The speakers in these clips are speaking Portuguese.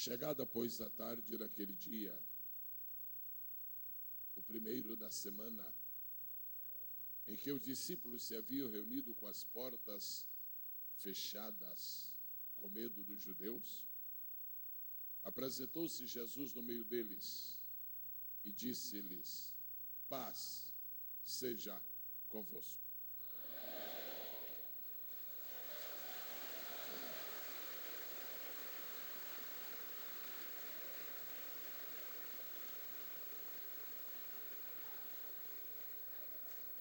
Chegada, pois, a tarde daquele dia, o primeiro da semana, em que os discípulos se haviam reunido com as portas fechadas, com medo dos judeus, apresentou-se Jesus no meio deles e disse-lhes: paz seja convosco.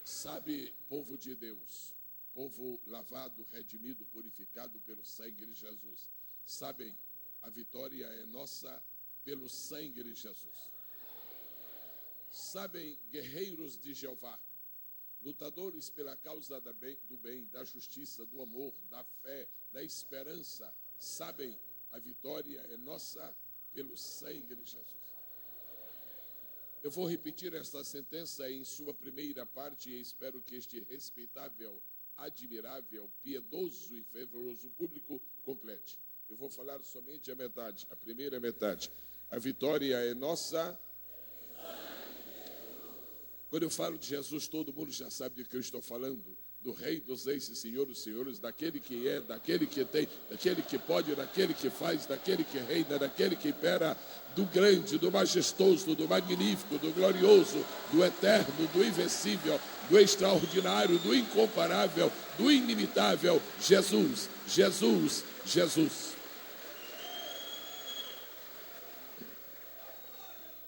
Sabe, povo de Deus, povo lavado, redimido, purificado pelo sangue de Jesus, sabem, a vitória é nossa pelo sangue de Jesus. Sabem, guerreiros de Jeová, lutadores pela causa do bem, da justiça, do amor, da fé, da esperança, sabem, a vitória é nossa pelo sangue de Jesus. Eu vou repetir esta sentença em sua primeira parte e espero que este respeitável, admirável, piedoso e fervoroso público complete. Eu vou falar somente a metade, a primeira metade. A vitória é nossa. Quando eu falo de Jesus, todo mundo já sabe do que eu estou falando. Do Rei dos Reis e Senhor dos Senhores, daquele que é, daquele que tem, daquele que pode, daquele que faz, daquele que reina, daquele que impera, do grande, do majestoso, do magnífico, do glorioso, do eterno, do invencível, do extraordinário, do incomparável, do inimitável, Jesus, Jesus, Jesus.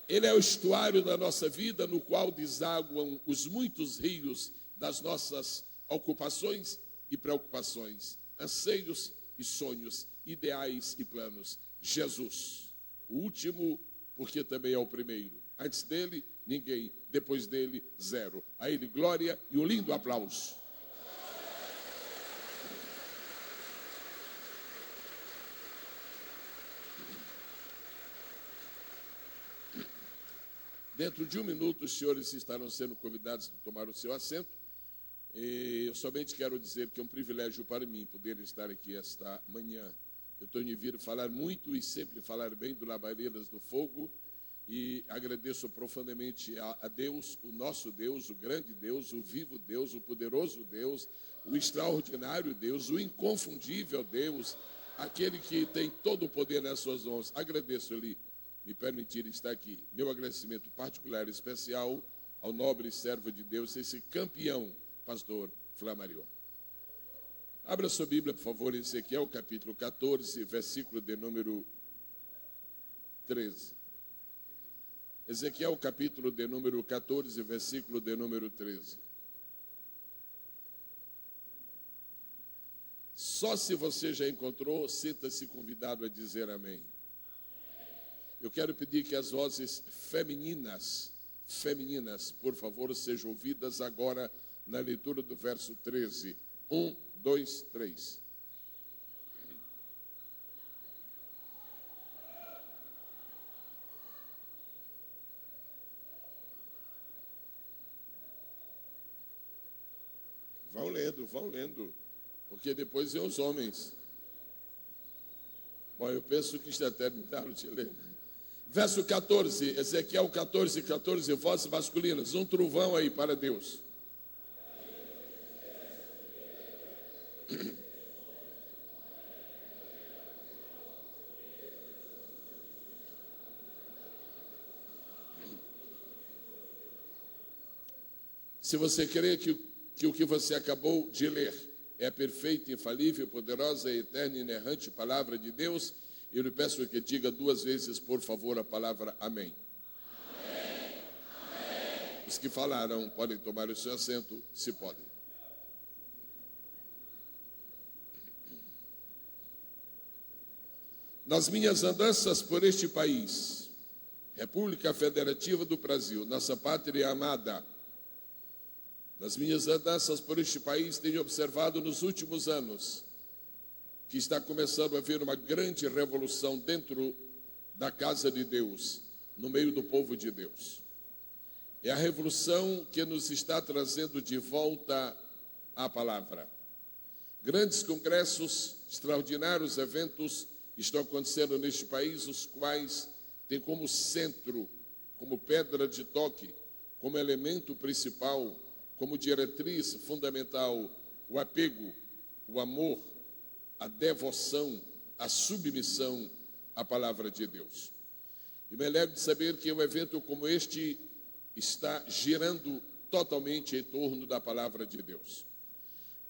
Ele é o estuário da nossa vida, no qual desaguam os muitos rios das nossas ocupações e preocupações, anseios e sonhos, ideais e planos. Jesus, o último, porque também é o primeiro. Antes dele, ninguém. Depois dele, zero. A ele glória e um lindo aplauso. Dentro de um minuto, os senhores estarão sendo convidados a tomar o seu assento. E eu somente quero dizer que é um privilégio para mim poder estar aqui esta manhã. Eu tenho ouvido falar muito e sempre falar bem do Labaredas do Fogo e agradeço profundamente a Deus, o nosso Deus, o grande Deus, o vivo Deus, o poderoso Deus, o extraordinário Deus, o inconfundível Deus, aquele que tem todo o poder nas suas mãos. Agradeço-lhe me permitir estar aqui. Meu agradecimento particular e especial ao nobre servo de Deus, esse campeão, pastor Flamarion. Abra sua Bíblia, por favor, em Ezequiel, capítulo 14, versículo de número 13. Ezequiel, capítulo de número 14, versículo de número 13. Só se você já encontrou, sinta-se convidado a dizer amém. Eu quero pedir que as vozes femininas, por favor, sejam ouvidas agora na leitura do verso 13. 1, 2, 3. Vão lendo, porque depois vem os homens. Bom, eu penso que já terminaram de ler. Verso 14, Ezequiel 14, 14, vozes masculinas, um trovão aí para Deus. Se você crê que o que você acabou de ler é a perfeita, infalível, poderosa, eterna e inerrante palavra de Deus, eu lhe peço que diga 2 vezes, por favor, a palavra amém. Amém. Amém. Os que falaram podem tomar o seu assento, se podem. Nas minhas andanças por este país, República Federativa do Brasil, nossa pátria amada, nas minhas andanças por este país, tenho observado nos últimos anos que está começando a haver uma grande revolução dentro da casa de Deus, no meio do povo de Deus. É a revolução que nos está trazendo de volta à palavra. Grandes congressos, extraordinários eventos estão acontecendo neste país, os quais têm como centro, como pedra de toque, como elemento principal, como diretriz fundamental, o apego, o amor, a devoção, a submissão à palavra de Deus. E me alegro de saber que um evento como este está girando totalmente em torno da palavra de Deus.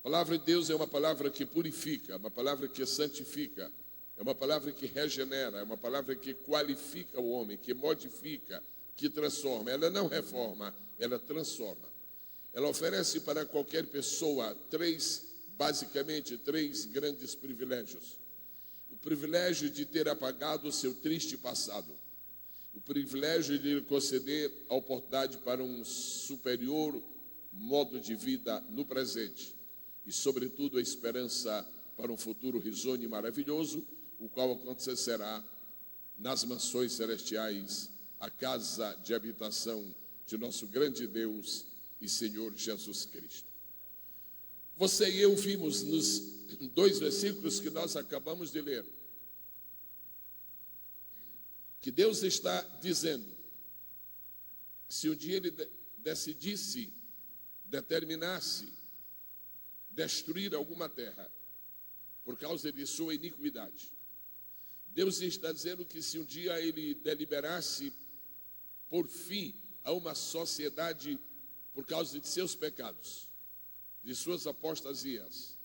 A palavra de Deus é uma palavra que purifica, uma palavra que santifica, é uma palavra que regenera, é uma palavra que qualifica o homem, que modifica, que transforma. Ela não reforma, ela transforma. Ela oferece para qualquer pessoa basicamente três grandes privilégios. O privilégio de ter apagado o seu triste passado. O privilégio de lhe conceder a oportunidade para um superior modo de vida no presente. E, sobretudo, a esperança para um futuro risonho e maravilhoso, o qual acontecerá nas mansões celestiais, a casa de habitação de nosso grande Deus e Senhor Jesus Cristo. Você e eu vimos nos 2 versículos que nós acabamos de ler, que Deus está dizendo que se um dia Ele decidisse, determinasse destruir alguma terra por causa de sua iniquidade, Deus está dizendo que se um dia Ele deliberasse por fim a uma sociedade por causa de seus pecados, de suas apostasias,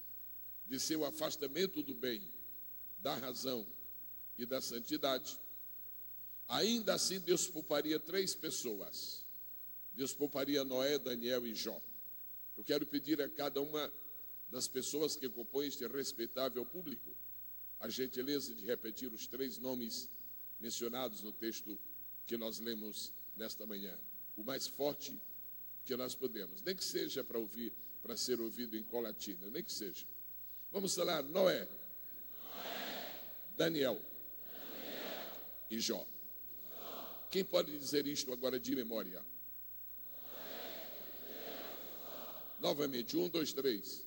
de seu afastamento do bem, da razão e da santidade, ainda assim Deus pouparia 3 pessoas. Deus pouparia Noé, Daniel e Jó. Eu quero pedir a cada uma das pessoas que compõem este respeitável público a gentileza de repetir os 3 nomes mencionados no texto que nós lemos nesta manhã. O mais forte que nós podemos, nem que seja para ser ouvido em colatina, nem que seja. Vamos falar Noé, Daniel e Jó. Quem pode dizer isto agora de memória? Novamente, 1, 2, 3.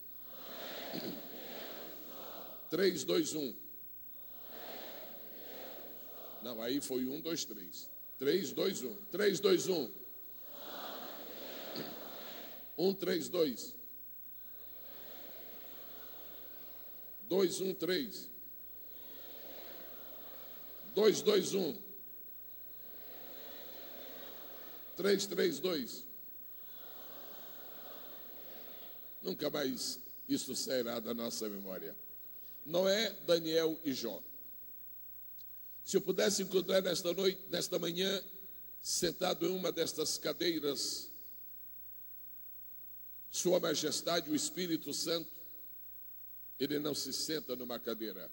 3, 2, 1. Não, aí foi 1, 2, 3. 3, 2, 1. 3, 2, 1. 1, 3, 2. 2, 1, 3. 2, 2, 1. 3, 3, 2. Nunca mais isso sairá da nossa memória. Noé, Daniel e Jó. Se eu pudesse encontrar nesta manhã, sentado em uma destas cadeiras, Sua Majestade, o Espírito Santo, Ele não se senta numa cadeira,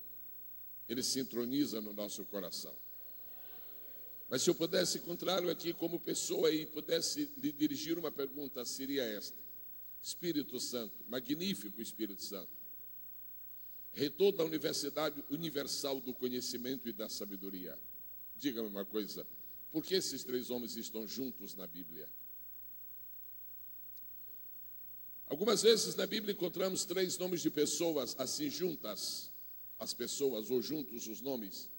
Ele se entroniza no nosso coração. Mas se eu pudesse encontrá-lo aqui como pessoa e pudesse lhe dirigir uma pergunta, seria esta: Espírito Santo, magnífico Espírito Santo, reitor da Universidade Universal do Conhecimento e da Sabedoria, diga-me uma coisa, por que esses 3 homens estão juntos na Bíblia? Algumas vezes na Bíblia encontramos 3 nomes de pessoas assim juntas, as pessoas ou juntos os nomes.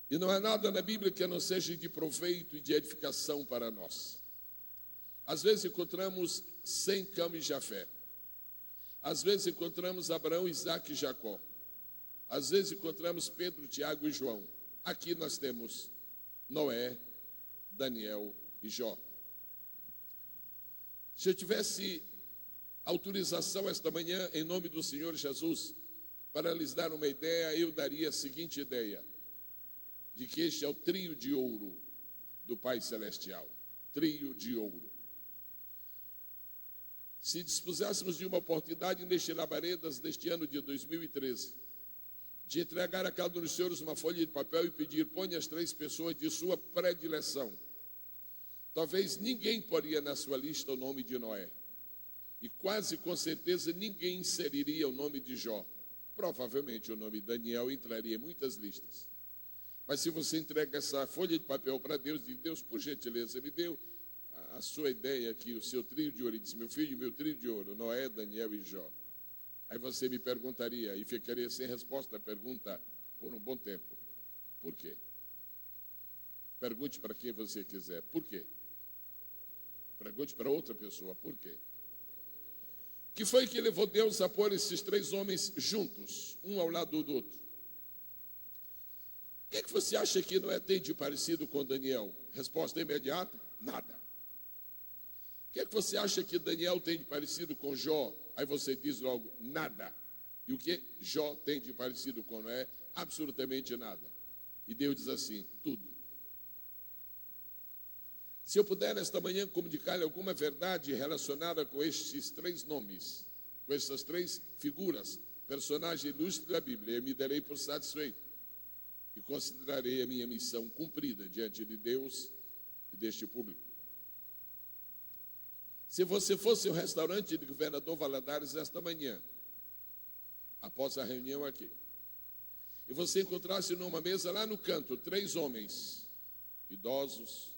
E não há nada na Bíblia que não seja de proveito e de edificação para nós. Às vezes encontramos Sem, Cam e Jafé. Às vezes encontramos Abraão, Isaque e Jacó. Às vezes encontramos Pedro, Tiago e João. Aqui nós temos Noé, Daniel e Jó. Se eu tivesse autorização esta manhã, em nome do Senhor Jesus, para lhes dar uma ideia, eu daria a seguinte ideia: de que este é o trio de ouro do Pai Celestial. Trio de ouro. Se dispuséssemos de uma oportunidade neste Labaredas, neste ano de 2013, de entregar a cada um dos senhores uma folha de papel e pedir: ponha as 3 pessoas de sua predileção, talvez ninguém poria na sua lista o nome de Noé. E quase com certeza ninguém inseriria o nome de Jó. Provavelmente o nome de Daniel entraria em muitas listas. Mas se você entrega essa folha de papel para Deus, diz: Deus, por gentileza, me deu a sua ideia aqui, o seu trio de ouro. Ele diz: meu filho, meu trio de ouro, Noé, Daniel e Jó. Aí você me perguntaria, e ficaria sem resposta à pergunta: por um bom tempo. Por quê? Pergunte para quem você quiser. Por quê? Pergunte para outra pessoa. Por quê? Que foi que levou Deus a pôr esses 3 homens juntos, um ao lado do outro? O que você acha que Noé tem de parecido com Daniel? Resposta imediata: nada. O que você acha que Daniel tem de parecido com Jó? Aí você diz logo: nada. E o que Jó tem de parecido com Noé? Absolutamente nada. E Deus diz assim: tudo. Se eu puder nesta manhã comunicar alguma verdade relacionada com estes 3 nomes, com essas 3 figuras, personagem ilustre da Bíblia, eu me darei por satisfeito e considerarei a minha missão cumprida diante de Deus e deste público. Se você fosse ao restaurante de Governador Valadares esta manhã, após a reunião aqui, e você encontrasse numa mesa lá no canto 3 homens, idosos,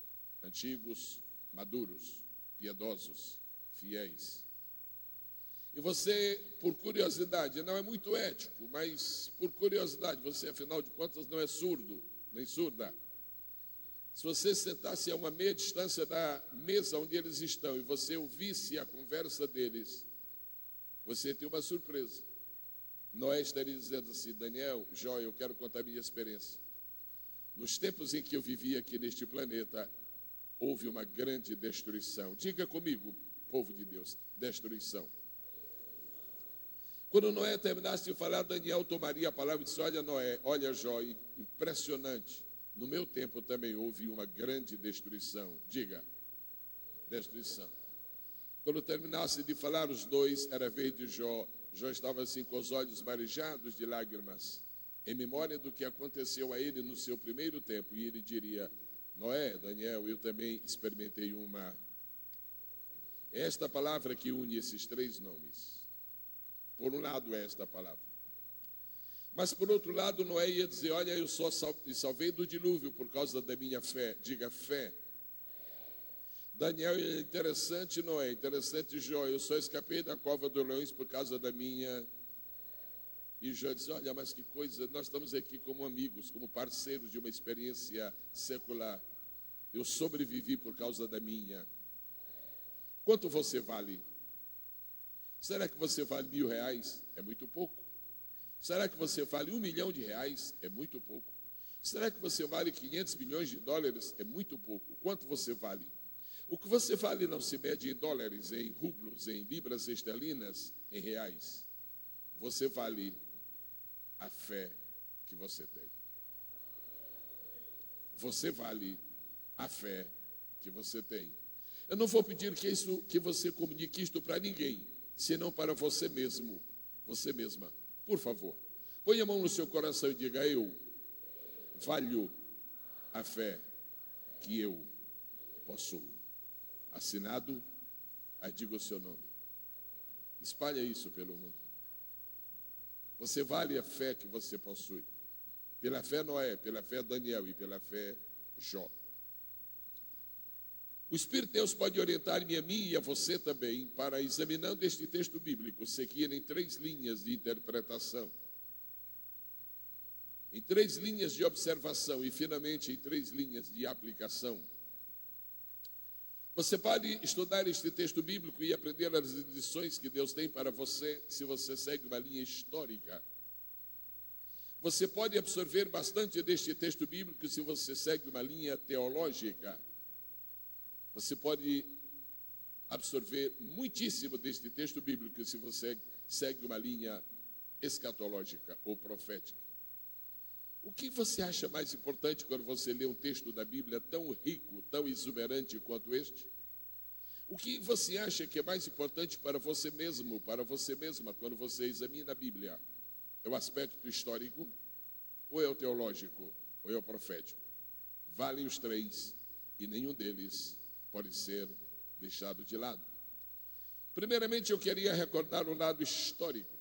antigos, maduros, piedosos, fiéis, e você, por curiosidade, não é muito ético, mas por curiosidade, você afinal de contas não é surdo, nem surda. Se você sentasse a uma meia distância da mesa onde eles estão e você ouvisse a conversa deles, você tem uma surpresa. Noé estaria dizendo assim: Daniel, Jó, eu quero contar a minha experiência. Nos tempos em que eu vivi aqui neste planeta, houve uma grande destruição. Diga comigo, povo de Deus, destruição. Quando Noé terminasse de falar, Daniel tomaria a palavra e disse: olha Noé, olha Jó, impressionante. No meu tempo também houve uma grande destruição. Diga, destruição. Quando terminasse de falar os dois, era vez de Jó. Jó estava assim com os olhos marejados de lágrimas, em memória do que aconteceu a ele no seu primeiro tempo. E ele diria: Noé, Daniel, eu também experimentei uma. É esta palavra que une esses 3 nomes. Por um lado é esta palavra. Mas por outro lado, Noé ia dizer: olha, eu só me salvei do dilúvio por causa da minha fé. Diga, fé. Daniel, é interessante, Noé, interessante, Jó, eu só escapei da cova dos leões por causa da minha. E Jó disse: olha, mas que coisa, nós estamos aqui como amigos, como parceiros de uma experiência secular. Eu sobrevivi por causa da minha. Quanto você vale? Será que você vale R$1.000? É muito pouco. Será que você vale R$1 milhão? É muito pouco. Será que você vale 500 milhões de dólares? É muito pouco. Quanto você vale? O que você vale não se mede em dólares, em rublos, em libras esterlinas, em reais. Você vale a fé que você tem. Você vale a fé que você tem. Eu não vou pedir que você comunique isto para ninguém, senão para você mesmo, você mesma. Por favor, ponha a mão no seu coração e diga: eu valho a fé que eu possuo. Assinado, aí diga o seu nome. Espalha isso pelo mundo. Você vale a fé que você possui. Pela fé Noé, pela fé Daniel e pela fé Jó. O Espírito de Deus pode orientar-me a mim e a você também para, examinando este texto bíblico, seguir em 3 linhas de interpretação, em 3 linhas de observação e, finalmente, em 3 linhas de aplicação. Você pode estudar este texto bíblico e aprender as lições que Deus tem para você, se você segue uma linha histórica. Você pode absorver bastante deste texto bíblico se você segue uma linha teológica. Você pode absorver muitíssimo deste texto bíblico se você segue uma linha escatológica ou profética. O que você acha mais importante quando você lê um texto da Bíblia tão rico, tão exuberante quanto este? O que você acha que é mais importante para você mesmo, para você mesma, quando você examina a Bíblia? É o aspecto histórico, ou é o teológico, ou é o profético? Valem os 3 e nenhum deles pode ser deixado de lado. Primeiramente, eu queria recordar o lado histórico.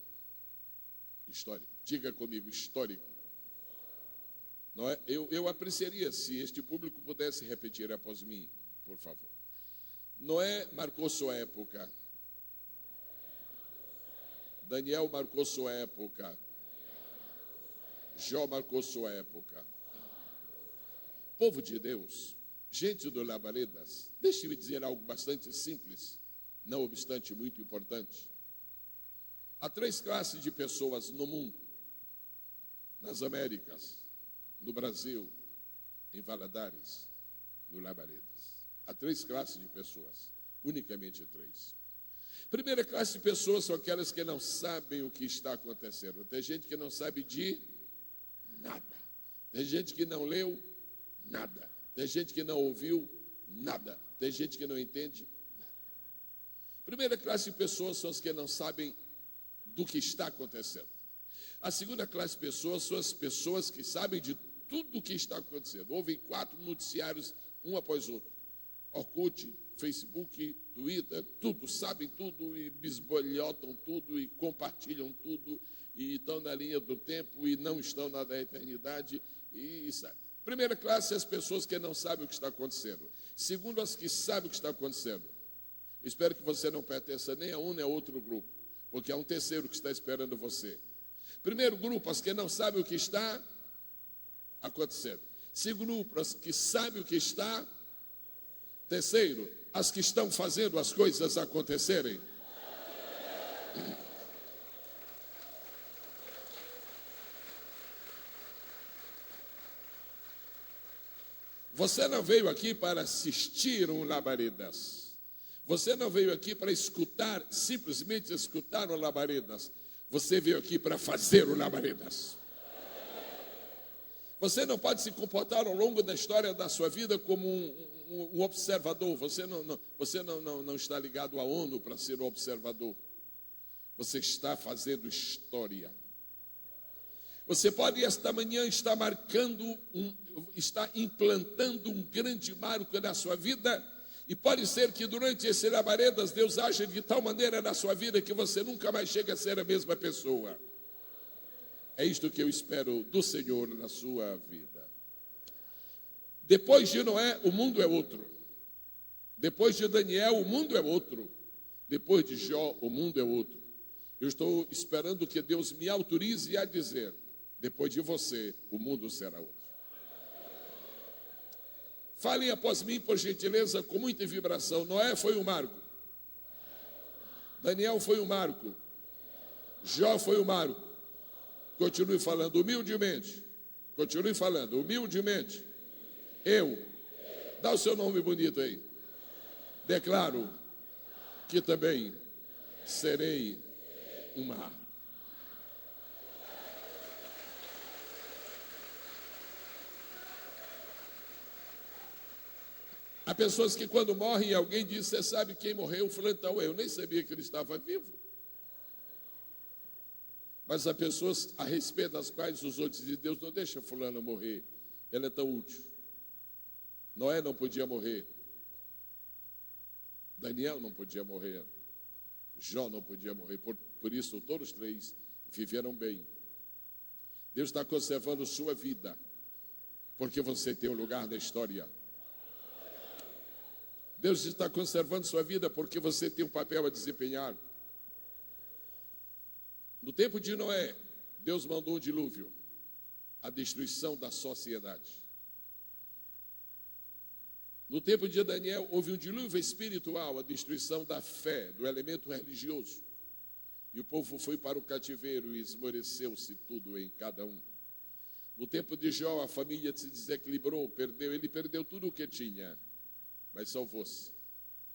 Histórico. Diga comigo, histórico. Não é? Eu apreciaria se este público pudesse repetir após mim, por favor. Noé marcou sua época. Daniel marcou sua época. Jó marcou sua época. Povo de Deus, gente do Labaredas, deixe-me dizer algo bastante simples, não obstante muito importante. Há 3 classes de pessoas no mundo, nas Américas, no Brasil, em Valadares, no Labaredas. Há 3 classes de pessoas, unicamente 3. Primeira classe de pessoas são aquelas que não sabem o que está acontecendo. Tem gente que não sabe de nada. Tem gente que não leu nada. Tem gente que não ouviu nada. Tem gente que não entende nada. Primeira classe de pessoas são as que não sabem do que está acontecendo. A segunda classe de pessoas são as pessoas que sabem de tudo o que está acontecendo. Ouvem 4 noticiários, um após outro. Orkut, Facebook, Twitter, tudo, sabem tudo e bisbolhotam tudo e compartilham tudo e estão na linha do tempo e não estão na da eternidade e sabe. Primeira classe, as pessoas que não sabem o que está acontecendo. Segundo, as que sabem o que está acontecendo. Espero que você não pertença nem a um nem a outro grupo, porque há um terceiro que está esperando você. Primeiro grupo, as que não sabem o que está acontecendo. Segundo grupo, as que sabem o que está. Terceiro, as que estão fazendo as coisas acontecerem. Você não veio aqui para assistir um Labaredas. Você não veio aqui para escutar, simplesmente escutar um Labaredas. Você veio aqui para fazer o Labaredas. Você não pode se comportar ao longo da história da sua vida como um observador. Você não está ligado à ONU para ser um observador. Você está fazendo história. Você pode esta manhã estar está implantando um grande marco na sua vida, e pode ser que durante esse Labaredas Deus age de tal maneira na sua vida que você nunca mais chegue a ser a mesma pessoa. É isto que eu espero do Senhor na sua vida. Depois de Noé, o mundo é outro. Depois de Daniel, o mundo é outro. Depois de Jó, o mundo é outro. Eu estou esperando que Deus me autorize a dizer: depois de você, o mundo será outro. Falem após mim, por gentileza, com muita vibração. Noé foi um marco. Daniel foi um marco. Jó foi um marco. Continue falando humildemente. Continue falando humildemente. Eu. Dá o seu nome bonito aí. Declaro que também serei um marco. Há pessoas que quando morrem, alguém diz: você sabe quem morreu? Fulano tal. Eu nem sabia que ele estava vivo. Mas há pessoas a respeito das quais os outros dizem: Deus não deixa fulano morrer, ela é tão útil. Noé não podia morrer. Daniel não podia morrer. Jó não podia morrer. Por isso, todos os 3 viveram bem. Deus está conservando sua vida, porque você tem um lugar na história. Deus está conservando sua vida porque você tem um papel a desempenhar. No tempo de Noé, Deus mandou um dilúvio, a destruição da sociedade. No tempo de Daniel, houve um dilúvio espiritual, a destruição da fé, do elemento religioso. E o povo foi para o cativeiro e esmoreceu-se tudo em cada um. No tempo de Jó, a família se desequilibrou, ele perdeu tudo o que tinha, mas salvou-se.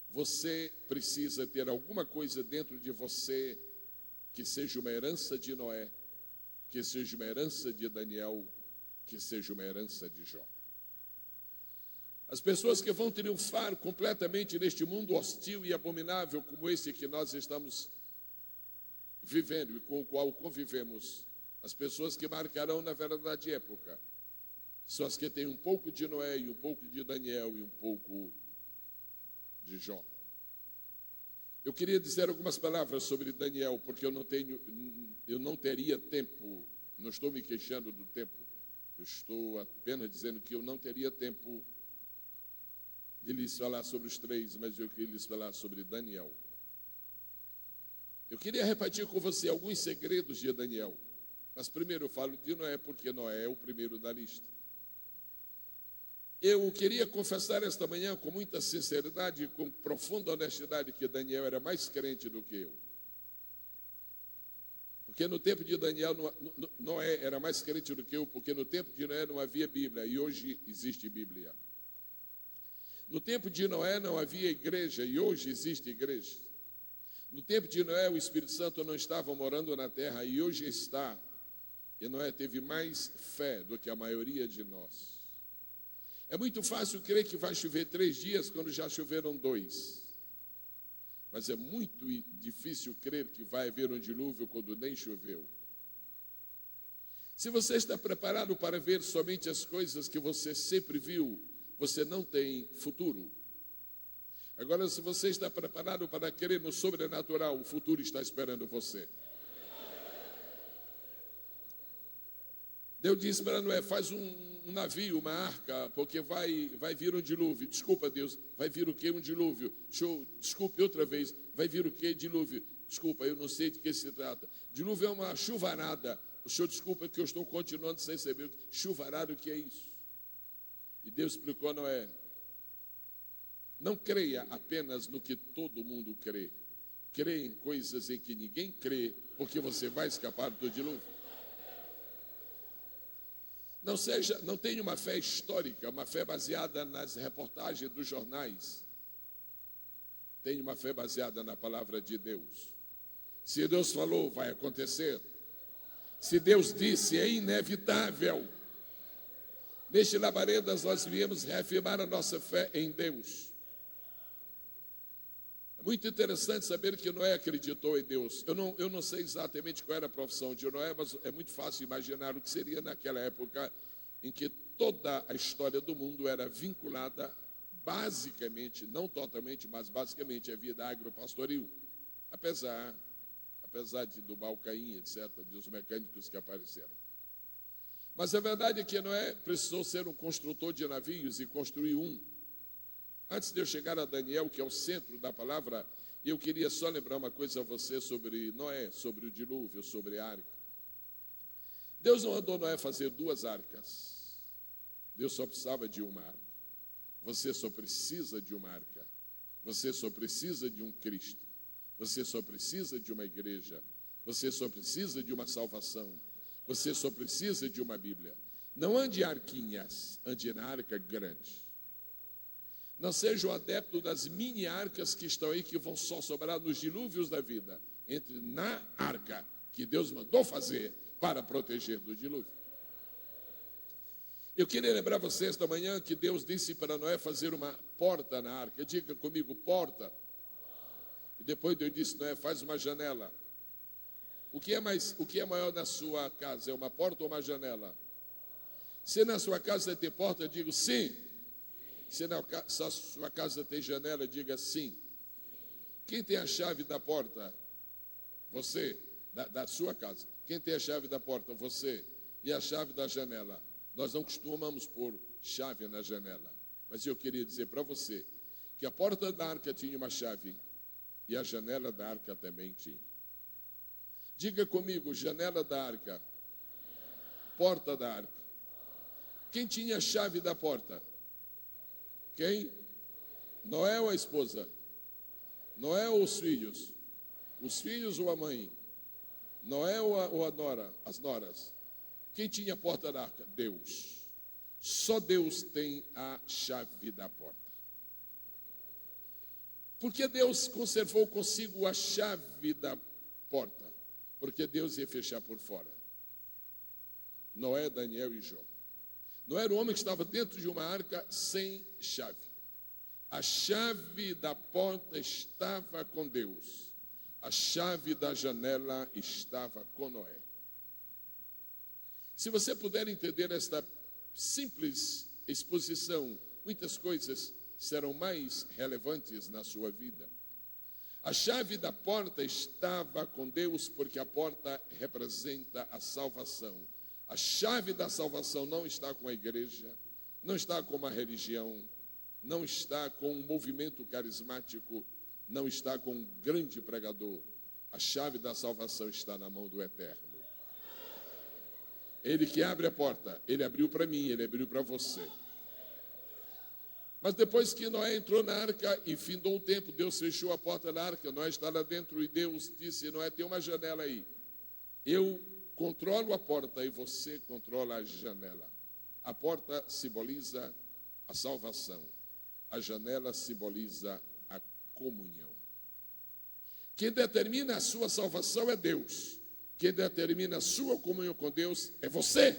Você precisa ter alguma coisa dentro de você que seja uma herança de Noé, que seja uma herança de Daniel, que seja uma herança de Jó. As pessoas que vão triunfar completamente neste mundo hostil e abominável como esse que nós estamos vivendo e com o qual convivemos, as pessoas que marcarão na verdade época, são as que têm um pouco de Noé e um pouco de Daniel e um pouco de Jó. Eu queria dizer algumas palavras sobre Daniel, porque eu não teria tempo, não estou me queixando do tempo, eu estou apenas dizendo que eu não teria tempo de lhes falar sobre os 3, mas eu queria lhes falar sobre Daniel. Eu queria repartir com você alguns segredos de Daniel. Mas primeiro eu falo de Noé, porque Noé é o primeiro da lista. Eu queria confessar esta manhã com muita sinceridade e com profunda honestidade que Daniel era mais crente do que eu. Porque no tempo de Daniel, Noé era mais crente do que eu, porque no tempo de Noé não havia Bíblia, e hoje existe Bíblia. No tempo de Noé não havia igreja, e hoje existe igreja. No tempo de Noé, o Espírito Santo não estava morando na terra, e hoje está. E Noé teve mais fé do que a maioria de nós. É muito fácil crer que vai chover 3 dias quando já choveram 2. Mas é muito difícil crer que vai haver um dilúvio quando nem choveu. Se você está preparado para ver somente as coisas que você sempre viu, você não tem futuro. Agora, se você está preparado para crer no sobrenatural, o futuro está esperando você. Deus disse para Noé: faz um navio, uma arca, porque vai vir um dilúvio. Desculpa, Deus, vai vir o que? Um dilúvio. Desculpe outra vez, vai vir o que? Dilúvio. Desculpa, eu não sei de que se trata. Dilúvio é uma chuvarada. O senhor desculpa que eu estou continuando sem saber. Chuvarada, o que é isso? E Deus explicou a Noé: não creia apenas no que todo mundo crê. Creia em coisas em que ninguém crê, porque você vai escapar do dilúvio. Não tenha uma fé histórica, uma fé baseada nas reportagens dos jornais. Tenha uma fé baseada na palavra de Deus. Se Deus falou, vai acontecer. Se Deus disse, é inevitável. Neste Labaredas nós viemos reafirmar a nossa fé em Deus. É muito interessante saber que Noé acreditou em Deus. Eu não sei exatamente qual era a profissão de Noé, mas é muito fácil imaginar o que seria naquela época em que toda a história do mundo era vinculada basicamente, não totalmente, mas basicamente a vida agropastoril. Apesar do Balcaim, etc., dos mecânicos que apareceram. Mas a verdade é que Noé precisou ser um construtor de navios e construiu um. Antes de eu chegar a Daniel, que é o centro da palavra, eu queria só lembrar uma coisa a você sobre Noé, sobre o dilúvio, sobre a arca. Deus não mandou Noé fazer 2 arcas. Deus só precisava de uma arca. Você só precisa de uma arca. Você só precisa de um Cristo. Você só precisa de uma igreja. Você só precisa de uma salvação. Você só precisa de uma Bíblia. Não ande em arquinhas, ande na arca grande. Não seja o adepto das mini arcas que estão aí, que vão só sobrar nos dilúvios da vida. Entre na arca que Deus mandou fazer para proteger do dilúvio. Eu queria lembrar vocês esta manhã que Deus disse para Noé fazer uma porta na arca. Diga comigo, porta. E depois Deus disse, Noé, faz uma janela. O que é maior na sua casa? É uma porta ou uma janela? Se na sua casa tem porta, eu digo sim. Se a sua casa tem janela, diga sim. Quem tem a chave da porta? Você, da sua casa. Quem tem a chave da porta? Você. E a chave da janela? Nós não costumamos pôr chave na janela. Mas eu queria dizer para você que a porta da arca tinha uma chave e a janela da arca também tinha. Diga comigo, janela da arca, porta da arca. Quem tinha a chave da porta? Quem? Noé ou a esposa? Noé ou os filhos? Os filhos ou a mãe? Noé ou a nora? As noras? Quem tinha a porta da arca? Deus. Só Deus tem a chave da porta. Por que Deus conservou consigo a chave da porta? Porque Deus ia fechar por fora. Noé, Daniel e Jó. Noé era um homem que estava dentro de uma arca sem chave. A chave da porta estava com Deus. A chave da janela estava com Noé. Se você puder entender esta simples exposição, muitas coisas serão mais relevantes na sua vida. A chave da porta estava com Deus porque a porta representa a salvação. A chave da salvação não está com a igreja, não está com uma religião, não está com um movimento carismático, não está com um grande pregador. A chave da salvação está na mão do Eterno. Ele que abre a porta. Ele abriu para mim, ele abriu para você. Mas depois que Noé entrou na arca e findou o tempo, Deus fechou a porta da arca, Noé está lá dentro e Deus disse: Noé, tem uma janela aí. Eu controlo a porta e você controla a janela. A porta simboliza a salvação. A janela simboliza a comunhão. Quem determina a sua salvação é Deus. Quem determina a sua comunhão com Deus é você.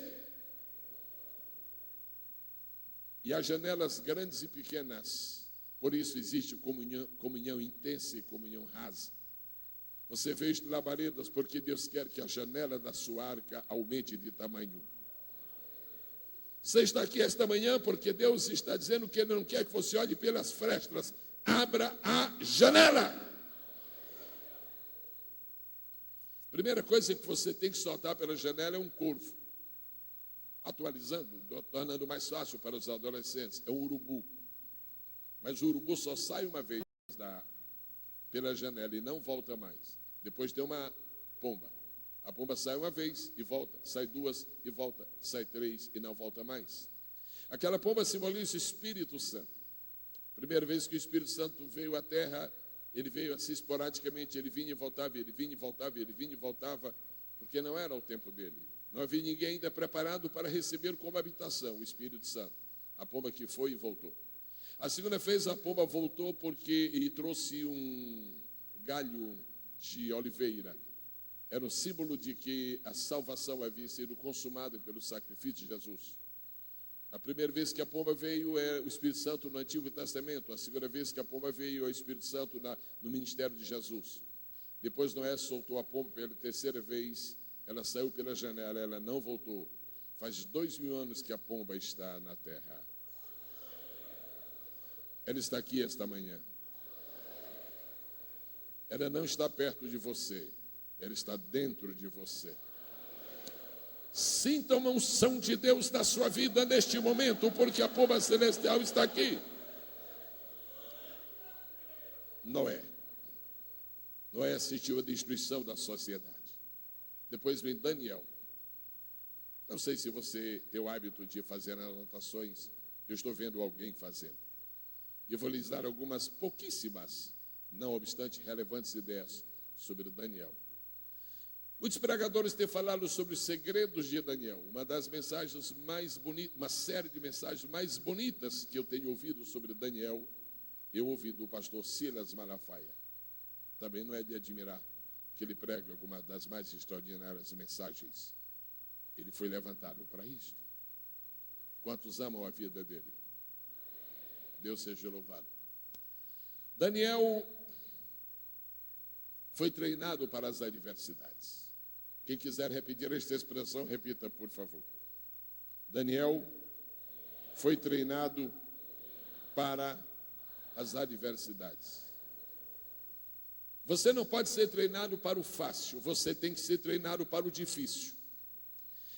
E há janelas grandes e pequenas. Por isso existe comunhão intensa e comunhão rasa. Você fez labaredas porque Deus quer que a janela da sua arca aumente de tamanho. Você está aqui esta manhã porque Deus está dizendo que Ele não quer que você olhe pelas frestas. Abra a janela. Primeira coisa que você tem que soltar pela janela é um corvo. Atualizando, tornando mais fácil para os adolescentes, é um urubu. Mas o urubu só sai uma vez pela janela e não volta mais. Depois tem uma pomba. A pomba sai uma vez e volta, sai duas e volta, sai três e não volta mais. Aquela pomba simboliza o Espírito Santo. Primeira vez que o Espírito Santo veio à terra, ele veio assim esporadicamente, ele vinha e voltava, ele vinha e voltava, ele vinha e voltava, porque não era o tempo dele. Não havia ninguém ainda preparado para receber como habitação o Espírito Santo. A pomba que foi e voltou. A segunda vez a pomba voltou porque ele trouxe um galho de oliveira. Era um símbolo de que a salvação havia sido consumada pelo sacrifício de Jesus. A primeira vez que a pomba veio é o Espírito Santo no Antigo Testamento. A segunda vez que a pomba veio é o Espírito Santo no ministério de Jesus. Depois Noé soltou a pomba pela terceira vez. Ela saiu pela janela, ela não voltou. Faz 2000 anos que a pomba está na terra. Ela está aqui esta manhã. Ela não está perto de você. Ela está dentro de você. Sinta uma unção de Deus na sua vida neste momento, porque a pomba celestial está aqui. Noé assistiu à destruição da sociedade. Depois vem Daniel. Não sei se você tem o hábito de fazer anotações. Eu estou vendo alguém fazendo. E eu vou lhes dar algumas pouquíssimas, não obstante relevantes ideias sobre Daniel. Muitos pregadores têm falado sobre os segredos de Daniel. Uma das mensagens mais bonitas, uma série de mensagens mais bonitas que eu tenho ouvido sobre Daniel, eu ouvi do pastor Silas Malafaia. Também não é de admirar que ele prega algumas das mais extraordinárias mensagens. Ele foi levantado para isto. Quantos amam a vida dele? Deus seja louvado. Daniel foi treinado para as adversidades. Quem quiser repetir esta expressão, repita, por favor. Daniel foi treinado para as adversidades. Você não pode ser treinado para o fácil, você tem que ser treinado para o difícil.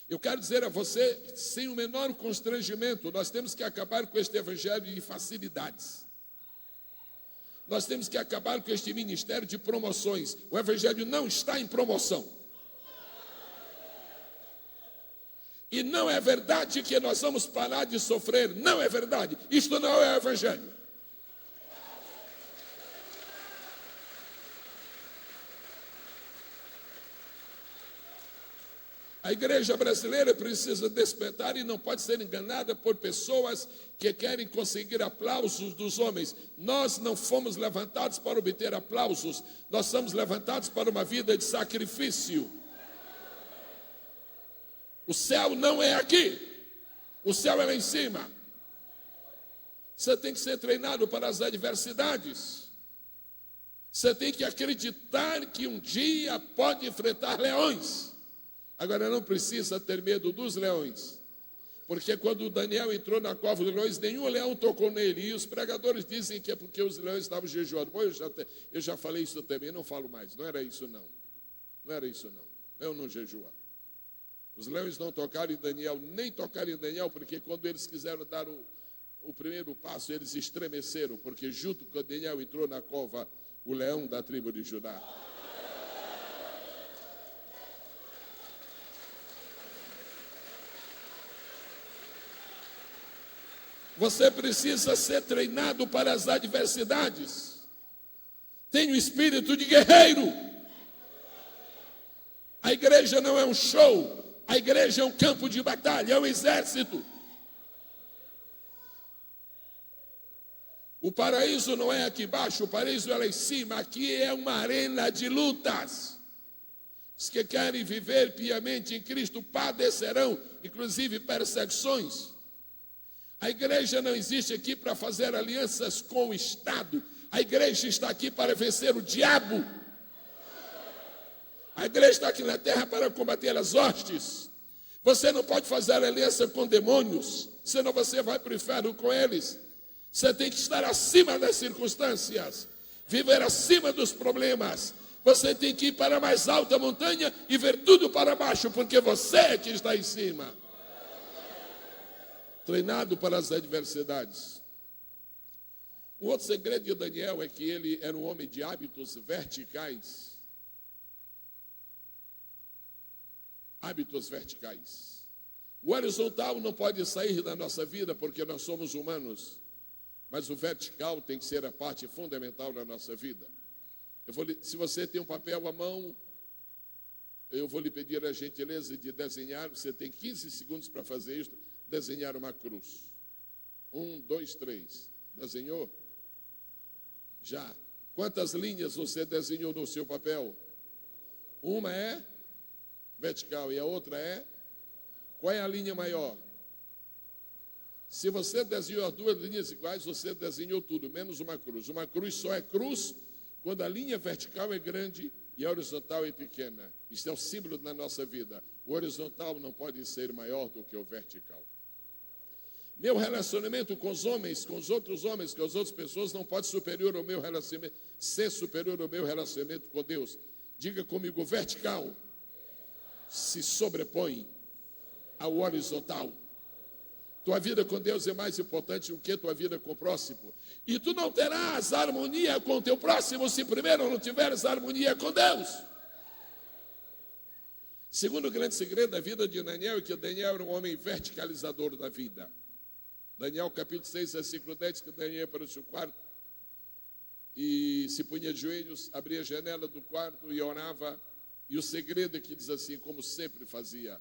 Eu quero dizer a você, sem o menor constrangimento, nós temos que acabar com este evangelho de facilidades. Nós temos que acabar com este ministério de promoções. O evangelho não está em promoção. E não é verdade que nós vamos parar de sofrer. Não é verdade. Isto não é o evangelho. A igreja brasileira precisa despertar e não pode ser enganada por pessoas que querem conseguir aplausos dos homens. Nós não fomos levantados para obter aplausos, nós somos levantados para uma vida de sacrifício. O céu não é aqui, o céu é lá em cima. Você tem que ser treinado para as adversidades. Você tem que acreditar que um dia pode enfrentar leões. Agora, não precisa ter medo dos leões, porque quando Daniel entrou na cova dos leões, nenhum leão tocou nele, e os pregadores dizem que é porque os leões estavam jejuando. Bom, eu já falei isso também, não falo mais, não era isso não, leão não jejua. Os leões não tocaram em Daniel, nem tocaram em Daniel, porque quando eles quiseram dar o primeiro passo, eles estremeceram, porque junto com Daniel entrou na cova o leão da tribo de Judá. Você precisa ser treinado para as adversidades. Tenha o espírito de guerreiro. A igreja não é um show. A igreja é um campo de batalha, é um exército. O paraíso não é aqui embaixo, o paraíso é lá em cima. Aqui é uma arena de lutas. Os que querem viver piamente em Cristo padecerão, inclusive perseguições. A igreja não existe aqui para fazer alianças com o Estado. A igreja está aqui para vencer o diabo. A igreja está aqui na terra para combater as hostes. Você não pode fazer aliança com demônios, senão você vai para o inferno com eles. Você tem que estar acima das circunstâncias, viver acima dos problemas. Você tem que ir para a mais alta montanha e ver tudo para baixo, porque você é que está em cima. Treinado para as adversidades. Um outro segredo de Daniel é que ele era um homem de hábitos verticais. Hábitos verticais. O horizontal não pode sair da nossa vida porque nós somos humanos. Mas o vertical tem que ser a parte fundamental da nossa vida. Se você tem um papel à mão, eu vou lhe pedir a gentileza de desenhar. Você tem 15 segundos para fazer isso. Desenhar uma cruz. 1, 2, 3. Desenhou? Já. Quantas linhas você desenhou no seu papel? Uma é vertical e a outra é? Qual é a linha maior? Se você desenhou as duas linhas iguais, você desenhou tudo, menos uma cruz. Uma cruz só é cruz quando a linha vertical é grande e a horizontal é pequena. Isso é o símbolo da nossa vida. O horizontal não pode ser maior do que o vertical. Meu relacionamento com os homens, com os outros homens, com as outras pessoas, não pode superior ao meu relacionamento, ser superior ao meu relacionamento com Deus. Diga comigo, vertical se sobrepõe ao horizontal. Tua vida com Deus é mais importante do que tua vida com o próximo. E tu não terás harmonia com o teu próximo se primeiro não tiveres harmonia com Deus. Segundo grande segredo da vida de Daniel é que Daniel era um homem verticalizador da vida. Daniel capítulo 6, versículo 10, diz que Daniel ia para o seu quarto e se punha de joelhos, abria a janela do quarto e orava. E o segredo é que diz assim, como sempre fazia.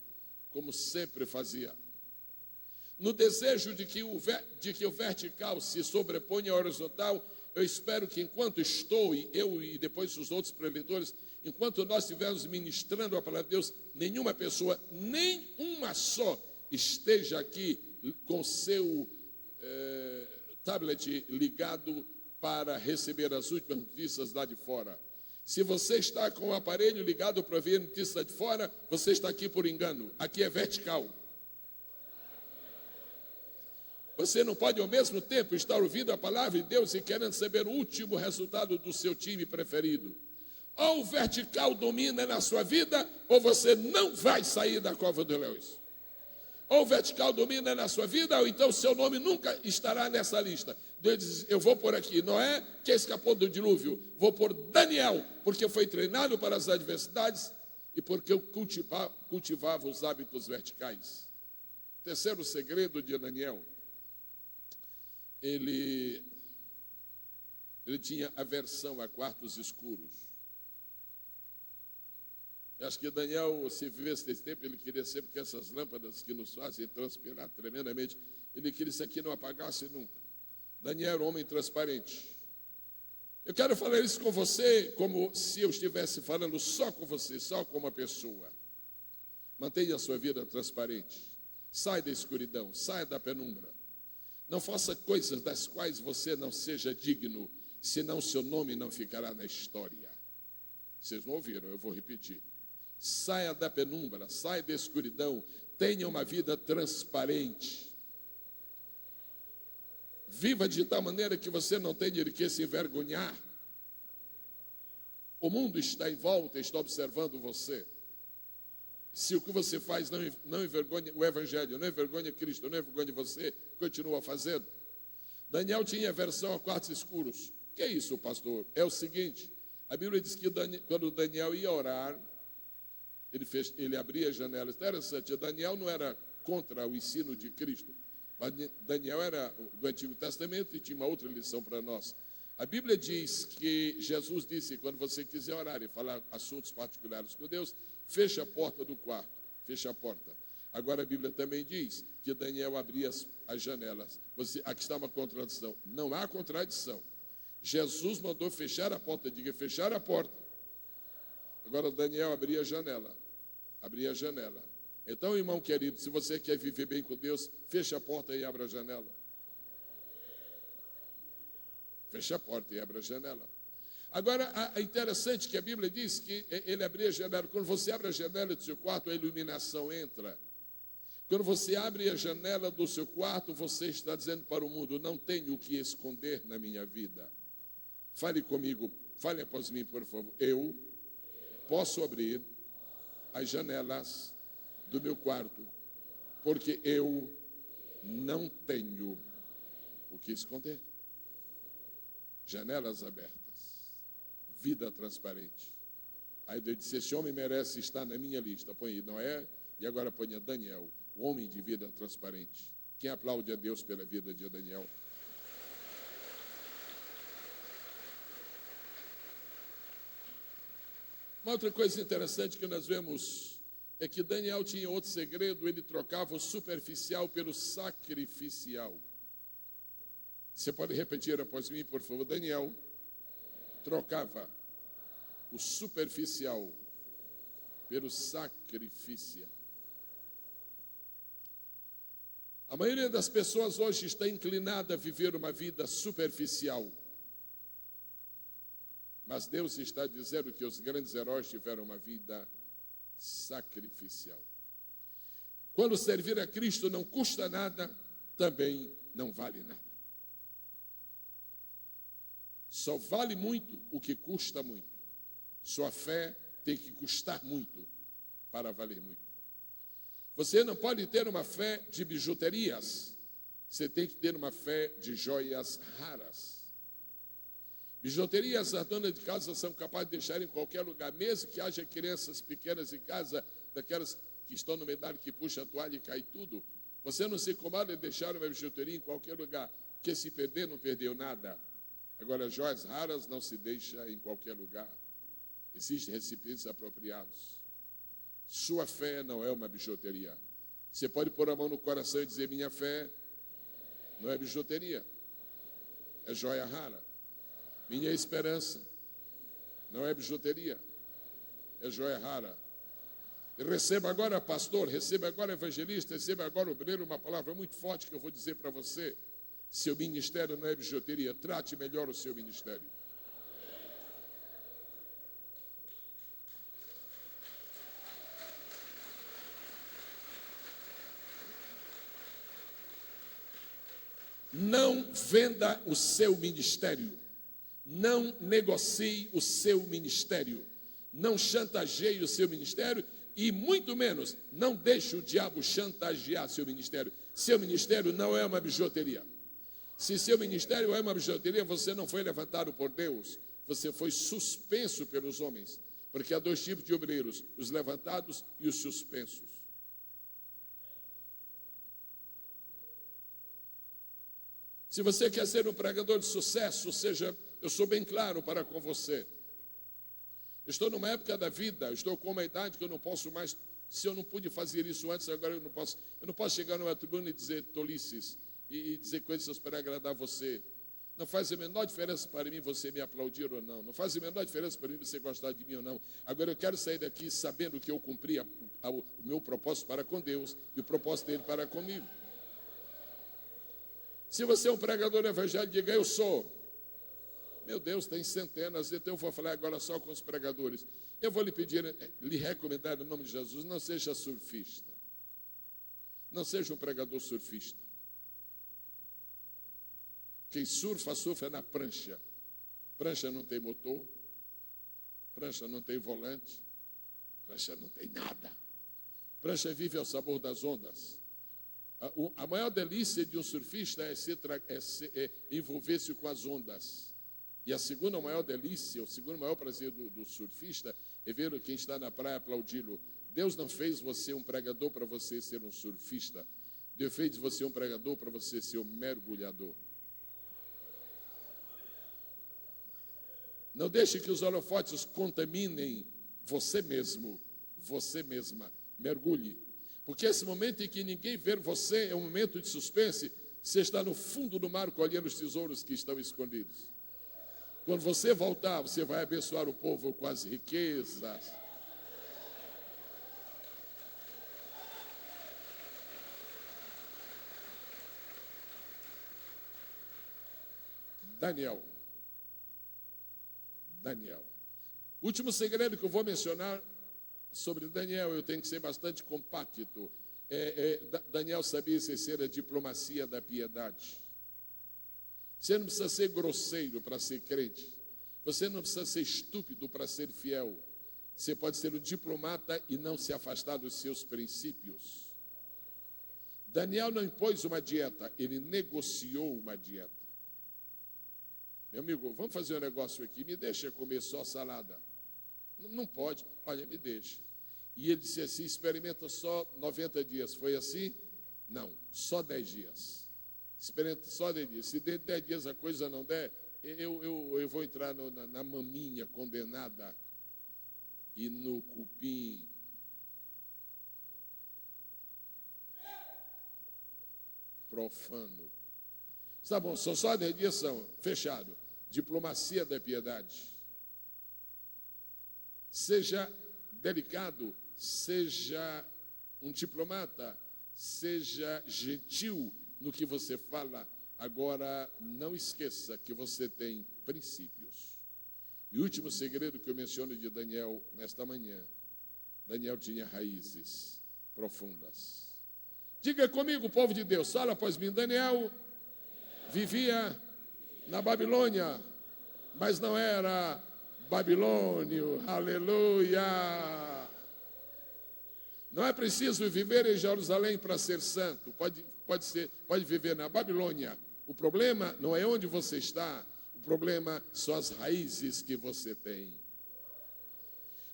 No desejo de que o vertical se sobreponha ao horizontal, eu espero que enquanto estou, e eu e depois os outros preletores, enquanto nós estivermos ministrando a palavra de Deus, nenhuma pessoa, nem uma só, esteja aqui com seu tablet ligado para receber as últimas notícias lá de fora. Se você está com o aparelho ligado para ver notícias de fora, você está aqui por engano. Aqui é vertical. Você não pode ao mesmo tempo estar ouvindo a palavra de Deus e querendo saber o último resultado do seu time preferido. Ou o vertical domina na sua vida, ou você não vai sair da cova dos leões. Ou o vertical domina na sua vida, ou então seu nome nunca estará nessa lista. Deus diz, eu vou por aqui Noé, que escapou do dilúvio. Vou por Daniel, porque foi treinado para as adversidades e porque eu cultivava os hábitos verticais. Terceiro segredo de Daniel. Ele tinha aversão a quartos escuros. Eu acho que Daniel, se vivesse esse tempo, ele queria sempre que essas lâmpadas que nos fazem transpirar tremendamente, ele queria que isso aqui não apagasse nunca. Daniel era um homem transparente. Eu quero falar isso com você como se eu estivesse falando só com você, só com uma pessoa. Mantenha a sua vida transparente. Saia da escuridão, saia da penumbra. Não faça coisas das quais você não seja digno, senão seu nome não ficará na história. Vocês não ouviram, eu vou repetir. Saia da penumbra, saia da escuridão, tenha uma vida transparente. Viva de tal maneira que você não tenha de que se envergonhar. O mundo está em volta, está observando você. Se o que você faz não envergonha o Evangelho, não envergonha Cristo, não envergonha você, continua fazendo. Daniel tinha aversão a quartos escuros. O que é isso, pastor? É o seguinte, a Bíblia diz que quando Daniel ia orar, ele abria as janelas. Interessante, Daniel não era contra o ensino de Cristo. Mas Daniel era do Antigo Testamento e tinha uma outra lição para nós. A Bíblia diz que Jesus disse, quando você quiser orar e falar assuntos particulares com Deus, feche a porta do quarto, feche a porta. Agora a Bíblia também diz que Daniel abria as janelas. Aqui está uma contradição. Não há contradição. Jesus mandou fechar a porta, diga fechar a porta. Agora Daniel abria a janela. Abria a janela. Então, irmão querido, se você quer viver bem com Deus, feche a porta e abra a janela. Feche a porta e abra a janela. Agora, é interessante que a Bíblia diz que ele abria a janela. Quando você abre a janela do seu quarto, a iluminação entra. Quando você abre a janela do seu quarto, você está dizendo para o mundo, não tenho o que esconder na minha vida. Fale comigo, fale após mim, por favor. Eu posso abrir as janelas do meu quarto, porque eu não tenho o que esconder. Janelas abertas, vida transparente. Aí eu disse, esse homem merece estar na minha lista. Põe aí, não é? E agora ponha Daniel, o homem de vida transparente. Quem aplaude a Deus pela vida de Daniel? Uma outra coisa interessante que nós vemos é que Daniel tinha outro segredo, ele trocava o superficial pelo sacrificial. Você pode repetir após mim, por favor? Daniel trocava o superficial pelo sacrificial. A maioria das pessoas hoje está inclinada a viver uma vida superficial. Mas Deus está dizendo que os grandes heróis tiveram uma vida sacrificial. Quando servir a Cristo não custa nada, também não vale nada. Só vale muito o que custa muito. Sua fé tem que custar muito para valer muito. Você não pode ter uma fé de bijuterias. Você tem que ter uma fé de joias raras. Bijuterias, as donas de casa são capazes de deixar em qualquer lugar, mesmo que haja crianças pequenas em casa, daquelas que estão no medalho, que puxa a toalha e cai tudo. Você não se incomoda de deixar uma bijuteria em qualquer lugar, porque se perder, não perdeu nada. Agora, joias raras não se deixa em qualquer lugar. Existem recipientes apropriados. Sua fé não é uma bijuteria. Você pode pôr a mão no coração e dizer, minha fé não é bijuteria, é joia rara. Minha esperança não é bijuteria, é joia rara. E receba agora, pastor, receba agora, evangelista, receba agora, obreiro, uma palavra muito forte que eu vou dizer para você. Seu ministério não é bijuteria, trate melhor o seu ministério. Não venda o seu ministério. Não negocie o seu ministério. Não chantageie o seu ministério e, muito menos, não deixe o diabo chantagear seu ministério. Seu ministério não é uma bijuteria. Se seu ministério é uma bijuteria, você não foi levantado por Deus. Você foi suspenso pelos homens. Porque há dois tipos de obreiros, os levantados e os suspensos. Se você quer ser um pregador de sucesso, eu sou bem claro para com você. Estou numa época da vida, estou com uma idade que eu não posso mais, se eu não pude fazer isso antes, agora eu não posso chegar numa tribuna e dizer tolices, e dizer coisas para agradar você. Não faz a menor diferença para mim você me aplaudir ou não. Não faz a menor diferença para mim você gostar de mim ou não. Agora eu quero sair daqui sabendo que eu cumpri o meu propósito para com Deus e o propósito dele para comigo. Se você é um pregador evangélico, diga, eu sou. Meu Deus, tem centenas, então eu vou falar agora só com os pregadores. Eu vou lhe pedir, lhe recomendar, no nome de Jesus, não seja surfista. Não seja um pregador surfista. Quem surfa na prancha. Prancha não tem motor, prancha não tem volante, prancha não tem nada. Prancha vive ao sabor das ondas. A maior delícia de um surfista é envolver-se com as ondas. E a segunda maior delícia, o segundo maior prazer do surfista é ver quem está na praia aplaudi-lo. Deus não fez você um pregador para você ser um surfista. Deus fez de você um pregador para você ser um mergulhador. Não deixe que os holofotes contaminem você mesmo, você mesma. Mergulhe. Porque esse momento em que ninguém vê você é um momento de suspense. Você está no fundo do mar colhendo os tesouros que estão escondidos. Quando você voltar, você vai abençoar o povo com as riquezas. Daniel. Último segredo que eu vou mencionar sobre Daniel, eu tenho que ser bastante compacto. Daniel sabia exercer a diplomacia da piedade. Você não precisa ser grosseiro para ser crente. Você não precisa ser estúpido para ser fiel. Você pode ser um diplomata e não se afastar dos seus princípios. Daniel não impôs uma dieta, ele negociou uma dieta. Meu amigo, vamos fazer um negócio aqui, me deixa comer só salada. Não pode, olha, me deixa. E ele disse assim, experimenta só 90 dias. Foi assim? Não, só 10 dias. Experimenta só 10 dias. Se dentro de 10 dias a coisa não der, eu vou entrar na maminha condenada e no cupim. Profano. Tá bom, só 10 dias são, fechado. Diplomacia da piedade. Seja delicado, seja um diplomata, seja gentil no que você fala. Agora, não esqueça que você tem princípios. E o último segredo que eu menciono de Daniel nesta manhã. Daniel tinha raízes profundas. Diga comigo, povo de Deus, fala após mim. Daniel vivia na Babilônia, mas não era babilônio, aleluia. Não é preciso viver em Jerusalém para ser santo, pode viver na Babilônia. O problema não é onde você está, o problema são as raízes que você tem.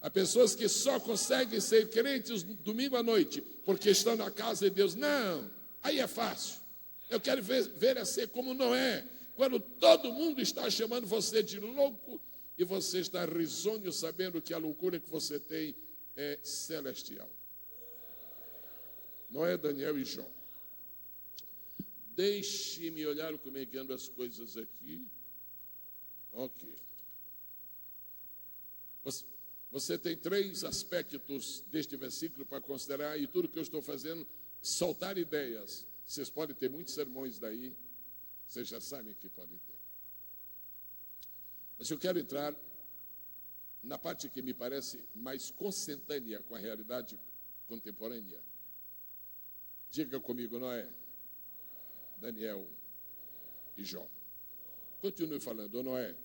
Há pessoas que só conseguem ser crentes domingo à noite, porque estão na casa de Deus. Não, aí é fácil. Eu quero ver a ser como Noé, quando todo mundo está chamando você de louco e você está risonho sabendo que a loucura que você tem é celestial. Noé, Daniel e Jó. Deixe-me olhar como é que andam as coisas aqui. Ok. Você tem 3 aspectos deste versículo para considerar e tudo que eu estou fazendo, soltar ideias. Vocês podem ter muitos sermões daí, vocês já sabem que podem ter. Mas eu quero entrar na parte que me parece mais consentânea com a realidade contemporânea. Diga comigo, Noé, Daniel e Jó. Continue falando. Noé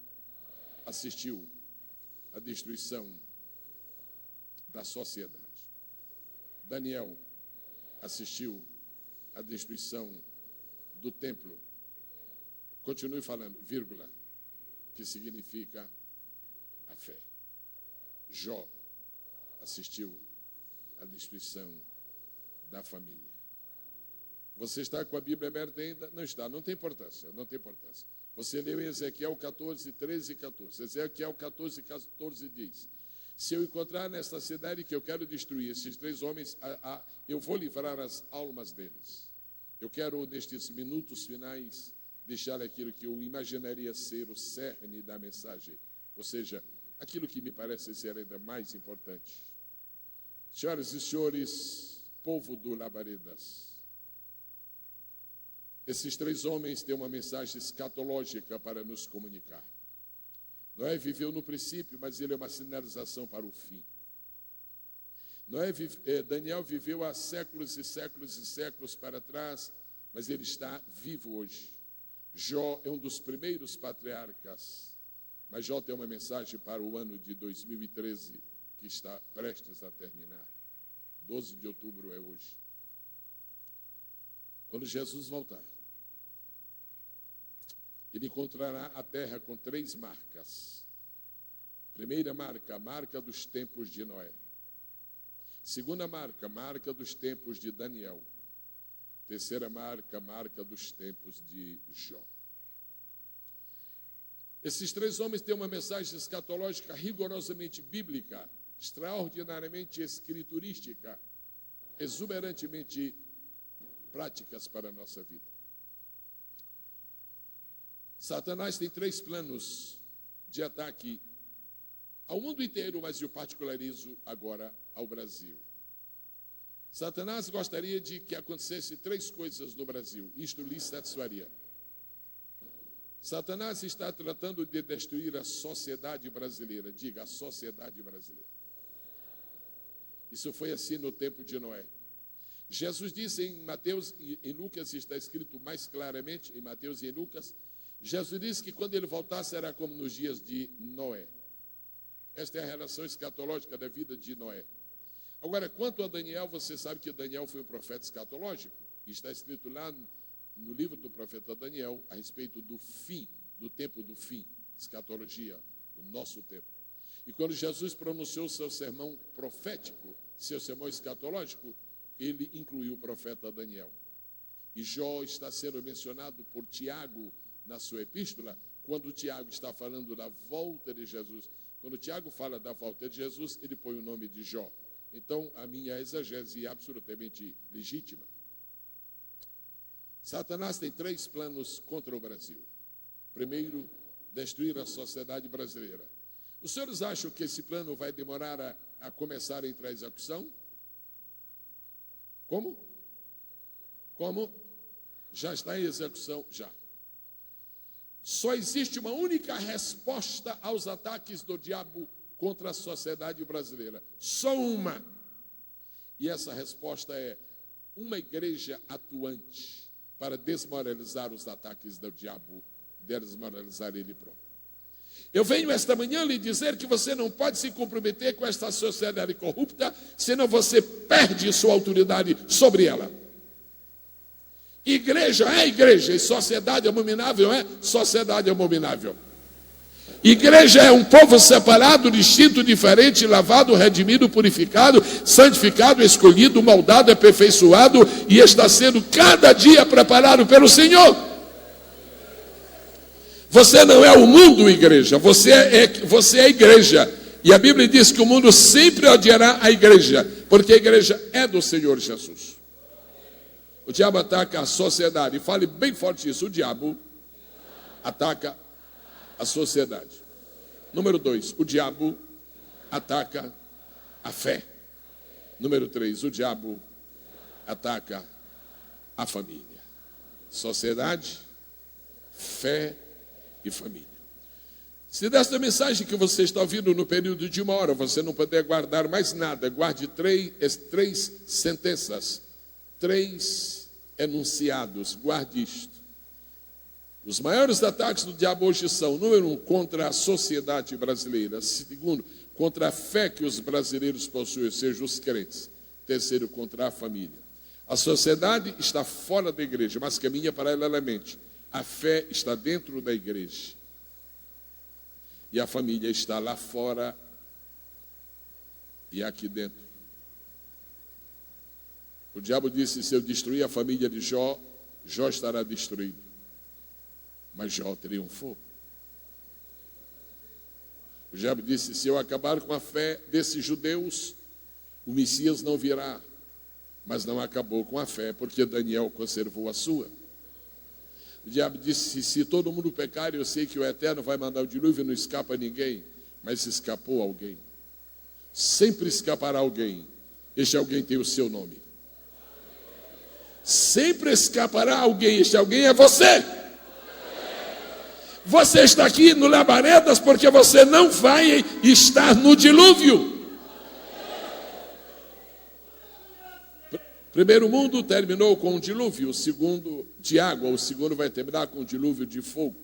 assistiu à destruição da sociedade. Daniel assistiu à destruição do templo. Continue falando, vírgula, que significa a fé. Jó assistiu à destruição da família. Você está com a Bíblia aberta ainda? Não está, não tem importância, não tem importância. Você leu em Ezequiel 14, 13 e 14. Ezequiel 14, 14 diz: se eu encontrar nesta cidade que eu quero destruir esses 3 homens, eu vou livrar as almas deles. Eu quero, nestes minutos finais, deixar aquilo que eu imaginaria ser o cerne da mensagem. Ou seja, aquilo que me parece ser ainda mais importante. Senhoras e senhores, povo do Labaredas, esses 3 homens têm uma mensagem escatológica para nos comunicar. Noé viveu no princípio, mas ele é uma sinalização para o fim. Daniel viveu há séculos e séculos e séculos para trás, mas ele está vivo hoje. Jó é um dos primeiros patriarcas, mas Jó tem uma mensagem para o ano de 2013, que está prestes a terminar. 12 de outubro é hoje. Quando Jesus voltar, ele encontrará a terra com 3 marcas. Primeira marca, a marca dos tempos de Noé. Segunda marca, marca dos tempos de Daniel. terceira marca, a marca dos tempos de Jó. Esses três homens têm uma mensagem escatológica rigorosamente bíblica, extraordinariamente escriturística, exuberantemente práticas para a nossa vida. Satanás tem três planos de ataque ao mundo inteiro, mas eu particularizo agora ao Brasil. Satanás gostaria de que acontecesse três coisas no Brasil. Isto lhe satisfaria. Satanás está tratando de destruir a sociedade brasileira. Diga, a sociedade brasileira. Isso foi assim no tempo de Noé. Jesus disse em Mateus e em Lucas, está escrito mais claramente em Mateus e em Lucas, Jesus disse que quando ele voltasse era como nos dias de Noé. Esta é a relação escatológica da vida de Noé. Agora, quanto a Daniel, você sabe que Daniel foi um profeta escatológico. E está escrito lá no livro do profeta Daniel a respeito do fim, do tempo do fim, escatologia, o nosso tempo. E quando Jesus pronunciou seu sermão profético, seu sermão escatológico, ele incluiu o profeta Daniel. E Jó está sendo mencionado por Tiago na sua epístola, quando Tiago está falando da volta de Jesus. Quando Tiago fala da volta de Jesus, ele põe o nome de Jó. Então, a minha exegese é absolutamente legítima. Satanás tem três planos contra o Brasil. Primeiro, destruir a sociedade brasileira. Os senhores acham que esse plano vai demorar a começar a entrar em execução? Como? Como? Já está em execução? Já. Só existe uma única resposta aos ataques do diabo contra a sociedade brasileira. Só uma. E essa resposta é uma igreja atuante para desmoralizar os ataques do diabo, desmoralizar ele próprio. Eu venho esta manhã lhe dizer que você não pode se comprometer com esta sociedade corrupta, senão você perde sua autoridade sobre ela. Igreja é igreja, e sociedade abominável é sociedade abominável. Igreja é um povo separado, distinto, diferente, lavado, redimido, purificado, santificado, escolhido, moldado, aperfeiçoado e está sendo cada dia preparado pelo Senhor. Você não é o mundo, igreja, você é igreja. E a Bíblia diz que o mundo sempre odiará a igreja, porque a igreja é do Senhor Jesus. O diabo ataca a sociedade. Fale bem forte isso. O diabo ataca a sociedade. Número 2, o diabo ataca a fé. Número 3, o diabo ataca a família. Sociedade, fé e família. Se desta mensagem que você está ouvindo no período de 1 hora, você não puder guardar mais nada, guarde três sentenças, 3 enunciados, guarde isto. Os maiores ataques do diabo hoje são, número 1, contra a sociedade brasileira. Segundo, contra a fé que os brasileiros possuem, ou seja, os crentes. Terceiro, contra a família. A sociedade está fora da igreja, mas caminha paralelamente. A fé está dentro da igreja. E a família está lá fora e aqui dentro. O diabo disse, se eu destruir a família de Jó, Jó estará destruído. Mas Jó triunfou. O diabo disse, se eu acabar com a fé desses judeus, o Messias não virá. Mas não acabou com a fé, porque Daniel conservou a sua. O diabo disse, se todo mundo pecar, eu sei que o Eterno vai mandar o dilúvio e não escapa ninguém. Mas escapou alguém. Sempre escapará alguém. Este alguém tem o seu nome. Sempre escapará alguém. Este alguém é você. Você está aqui no Labaredas porque você não vai estar no dilúvio. Primeiro mundo terminou com um dilúvio, o segundo de água, o segundo vai terminar com um dilúvio de fogo.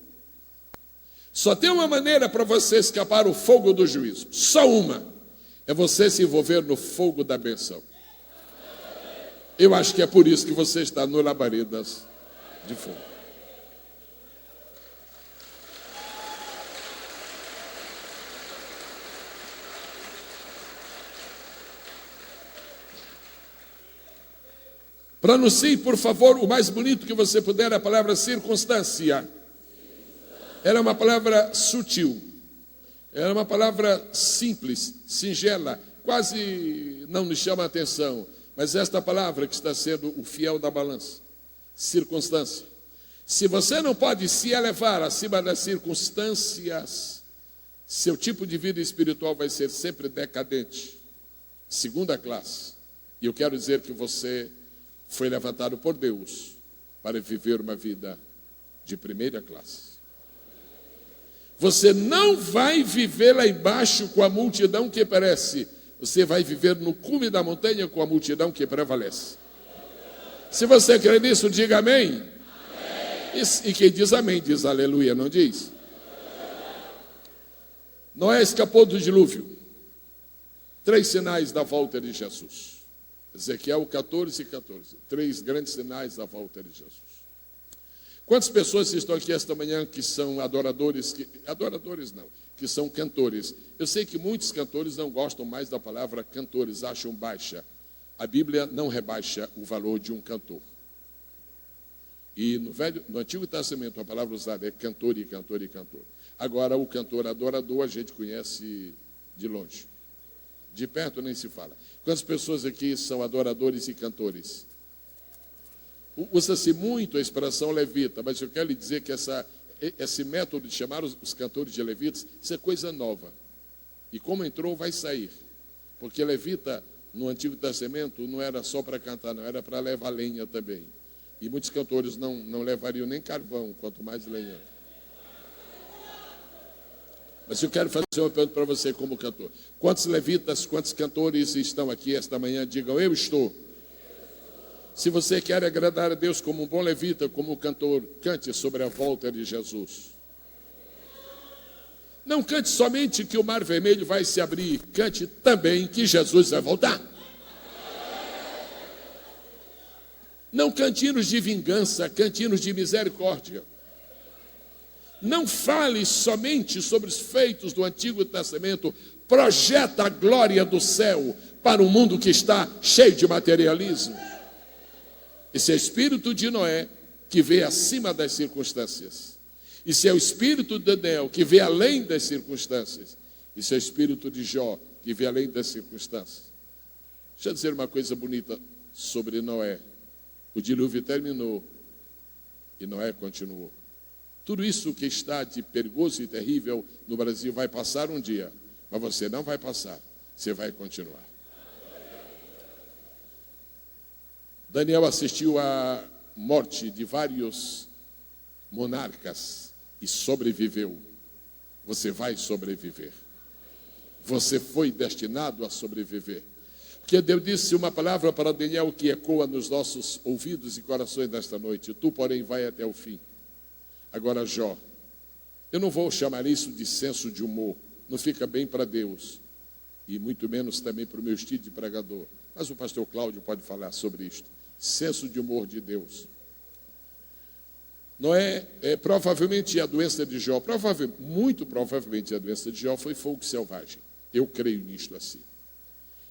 Só tem uma maneira para você escapar o fogo do juízo, só uma, é você se envolver no fogo da bênção. Eu acho que é por isso que você está no Labaredas de fogo. Pronuncie, por favor, o mais bonito que você puder, a palavra circunstância. Ela é uma palavra sutil. Ela é uma palavra simples, singela, quase não nos chama a atenção. Mas esta palavra que está sendo o fiel da balança. Circunstância. Se você não pode se elevar acima das circunstâncias, seu tipo de vida espiritual vai ser sempre decadente, segunda classe. E eu quero dizer que você foi levantado por Deus para viver uma vida de primeira classe. Você não vai viver lá embaixo com a multidão que perece. Você vai viver no cume da montanha com a multidão que prevalece. Se você crê nisso, diga amém. Amém. E quem diz amém, diz aleluia, não diz? Noé escapou do dilúvio. 3 sinais da volta de Jesus. Ezequiel 14:14. 3 grandes sinais da volta de Jesus. Quantas pessoas estão aqui esta manhã que são adoradores, que são cantores? Eu sei que muitos cantores não gostam mais da palavra cantores, acham baixa. A Bíblia não rebaixa o valor de um cantor. E no Antigo Testamento a palavra usada é cantor e cantor e cantor. Agora o cantor adorador a gente conhece de longe. De perto nem se fala. Quantas pessoas aqui são adoradores e cantores? Usa-se muito a expressão levita, mas eu quero lhe dizer que esse método de chamar os cantores de levitas, isso é coisa nova. E como entrou, vai sair. Porque levita, no Antigo Testamento, não era só para cantar, não, era para levar lenha também. E muitos cantores não levariam nem carvão, quanto mais lenha. Mas eu quero fazer uma pergunta para você como cantor. Quantos levitas, quantos cantores estão aqui esta manhã? Digam, eu estou. Se você quer agradar a Deus como um bom levita, como um cantor, cante sobre a volta de Jesus. Não cante somente que o mar vermelho vai se abrir, cante também que Jesus vai voltar. Não cante hinos de vingança, cante hinos de misericórdia. Não fale somente sobre os feitos do Antigo Testamento, projeta a glória do céu para um mundo que está cheio de materialismo. Esse é o espírito de Noé que vê acima das circunstâncias. Esse é o espírito de Daniel que vê além das circunstâncias. Esse é o espírito de Jó que vê além das circunstâncias. Deixa eu dizer uma coisa bonita sobre Noé. O dilúvio terminou e Noé continuou. Tudo isso que está de perigoso e terrível no Brasil vai passar um dia, mas você não vai passar, você vai continuar. Daniel assistiu à morte de vários monarcas e sobreviveu. Você vai sobreviver. Você foi destinado a sobreviver. Porque Deus disse uma palavra para Daniel que ecoa nos nossos ouvidos e corações nesta noite. Tu, porém, vai até o fim. Agora, Jó, eu não vou chamar isso de senso de humor, não fica bem para Deus, e muito menos também para o meu estilo de pregador, mas o pastor Cláudio pode falar sobre isto, senso de humor de Deus. Noé, provavelmente a doença de Jó, muito provavelmente a doença de Jó foi fogo selvagem, eu creio nisto assim.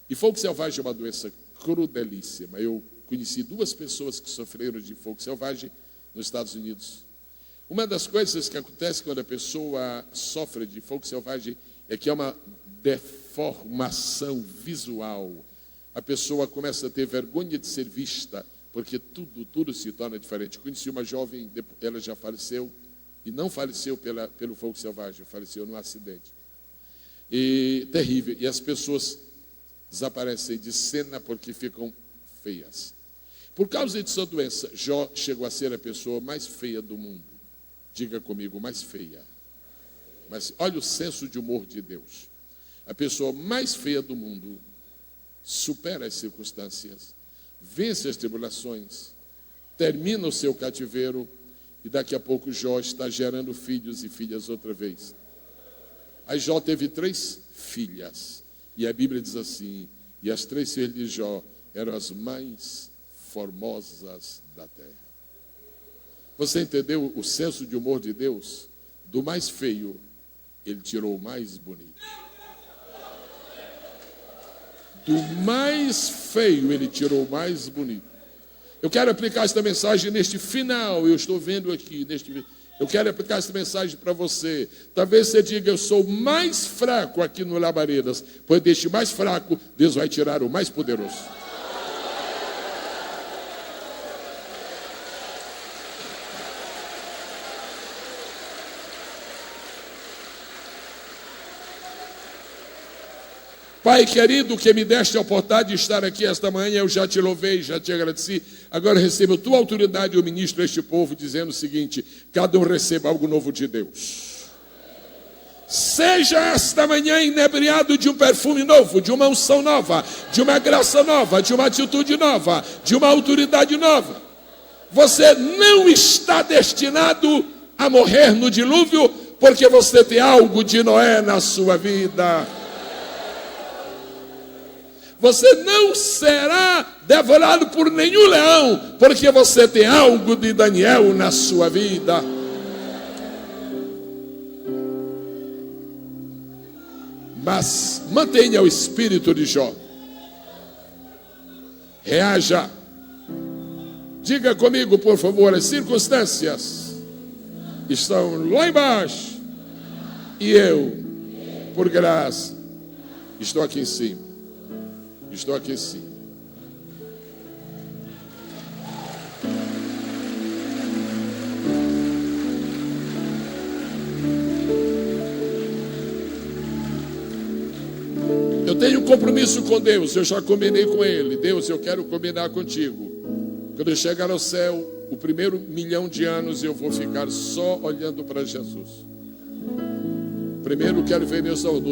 E fogo selvagem é uma doença crudelíssima, eu conheci 2 pessoas que sofreram de fogo selvagem nos Estados Unidos. Uma das coisas que acontece quando a pessoa sofre de fogo selvagem é que é uma deformação visual. A pessoa começa a ter vergonha de ser vista, porque tudo se torna diferente. Conheci uma jovem, ela já faleceu, e não faleceu pelo fogo selvagem, faleceu num acidente. E terrível. E as pessoas desaparecem de cena porque ficam feias. Por causa de sua doença, Jó chegou a ser a pessoa mais feia do mundo. Diga comigo, mais feia. Mas olha o senso de humor de Deus. A pessoa mais feia do mundo supera as circunstâncias, vence as tribulações, termina o seu cativeiro e daqui a pouco Jó está gerando filhos e filhas outra vez. Aí Jó teve 3 filhas. E a Bíblia diz assim, e as 3 filhas de Jó eram as mais formosas da terra. Você entendeu o senso de humor de Deus? Do mais feio, ele tirou o mais bonito. Do mais feio, ele tirou o mais bonito. Eu quero aplicar esta mensagem neste final. Eu estou vendo aqui, eu quero aplicar esta mensagem para você. Talvez você diga, eu sou mais fraco aqui no Labaredas. Pois deste mais fraco, Deus vai tirar o mais poderoso. Pai querido, que me deste a oportunidade de estar aqui esta manhã, eu já te louvei, já te agradeci. Agora receba a tua autoridade, eu ministro a este povo, dizendo o seguinte: cada um receba algo novo de Deus. Seja esta manhã inebriado de um perfume novo, de uma unção nova, de uma graça nova, de uma atitude nova, de uma autoridade nova. Você não está destinado a morrer no dilúvio, porque você tem algo de Noé na sua vida. Você não será devorado por nenhum leão, porque você tem algo de Daniel na sua vida. Mas mantenha o espírito de Jó. Reaja. Diga comigo, por favor, as circunstâncias estão lá embaixo e eu, por graça, estou aqui em cima. Estou aqui sim. Eu tenho um compromisso com Deus, eu já combinei com Ele. Deus, eu quero combinar contigo. Quando eu chegar ao céu, o primeiro 1.000.000 de anos eu vou ficar só olhando para Jesus. Primeiro eu quero ver meu Salvador.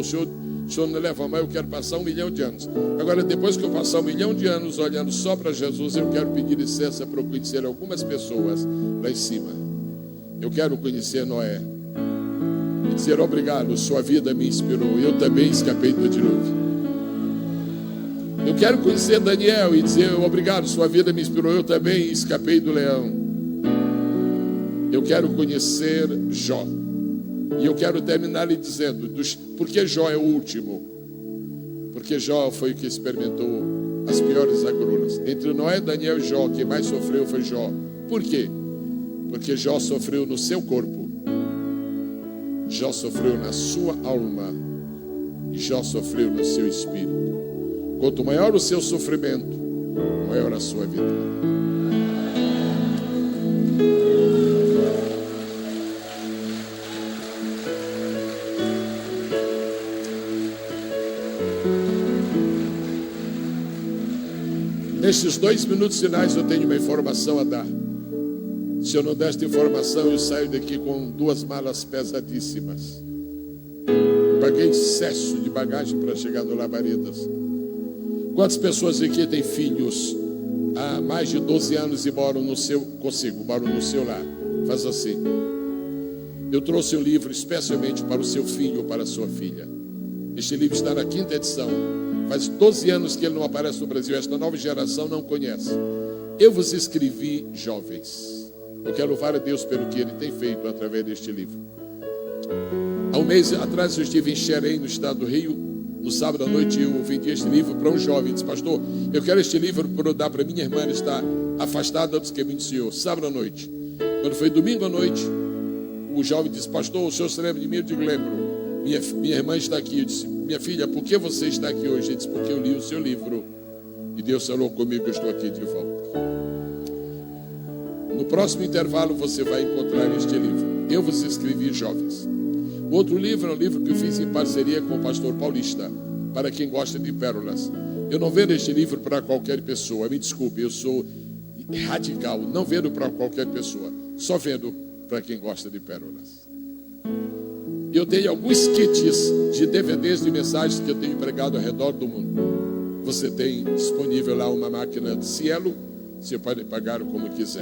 O Senhor não leva mais, eu quero passar 1.000.000 de anos. Agora, depois que eu passar 1.000.000 de anos olhando só para Jesus, eu quero pedir licença para eu conhecer algumas pessoas lá em cima. Eu quero conhecer Noé e dizer obrigado, sua vida me inspirou. Eu também escapei do dilúvio. Eu quero conhecer Daniel e dizer obrigado, sua vida me inspirou. Eu também escapei do leão. Eu quero conhecer Jó. E eu quero terminar lhe dizendo, porque Jó é o último? Porque Jó foi o que experimentou as piores agruras. Entre Noé, Daniel e Jó, quem mais sofreu foi Jó. Por quê? Porque Jó sofreu no seu corpo. Jó sofreu na sua alma. E Jó sofreu no seu espírito. Quanto maior o seu sofrimento, maior a sua vitória. Nesses 2 minutos finais eu tenho uma informação a dar. Se eu não der esta informação, eu saio daqui com 2 malas pesadíssimas. Paguei excesso de bagagem para chegar no Labaredas. Quantas pessoas aqui têm filhos há mais de 12 anos e moram no seu lar? Faz assim. Eu trouxe um livro especialmente para o seu filho ou para a sua filha. Este livro está na 5ª edição. Faz 12 anos que ele não aparece no Brasil. Esta nova geração não conhece. Eu vos escrevi, jovens. Eu quero louvar a Deus pelo que Ele tem feito através deste livro. Há um mês atrás eu estive em Xerém, no estado do Rio. No sábado à noite eu vendi este livro para um jovem. Disse, pastor, eu quero este livro para dar para minha irmã. Ela está afastada dos caminhos do Senhor. Sábado à noite. Quando foi domingo à noite, o jovem disse, pastor, o senhor se lembra de mim? Eu digo, lembro. Minha irmã está aqui. Eu disse, minha filha, por que você está aqui hoje? Ele disse, porque eu li o seu livro e Deus falou comigo, eu estou aqui de volta. No próximo intervalo você vai encontrar este livro. Eu vos escrevi, jovens. O outro livro é um livro que eu fiz em parceria com o pastor Paulista, para quem gosta de pérolas. Eu não vendo este livro para qualquer pessoa, me desculpe, eu sou radical, não vendo para qualquer pessoa, só vendo para quem gosta de pérolas. Eu tenho alguns kits de DVDs de mensagens que eu tenho pregado ao redor do mundo. Você tem disponível lá uma máquina de Cielo, você pode pagar como quiser.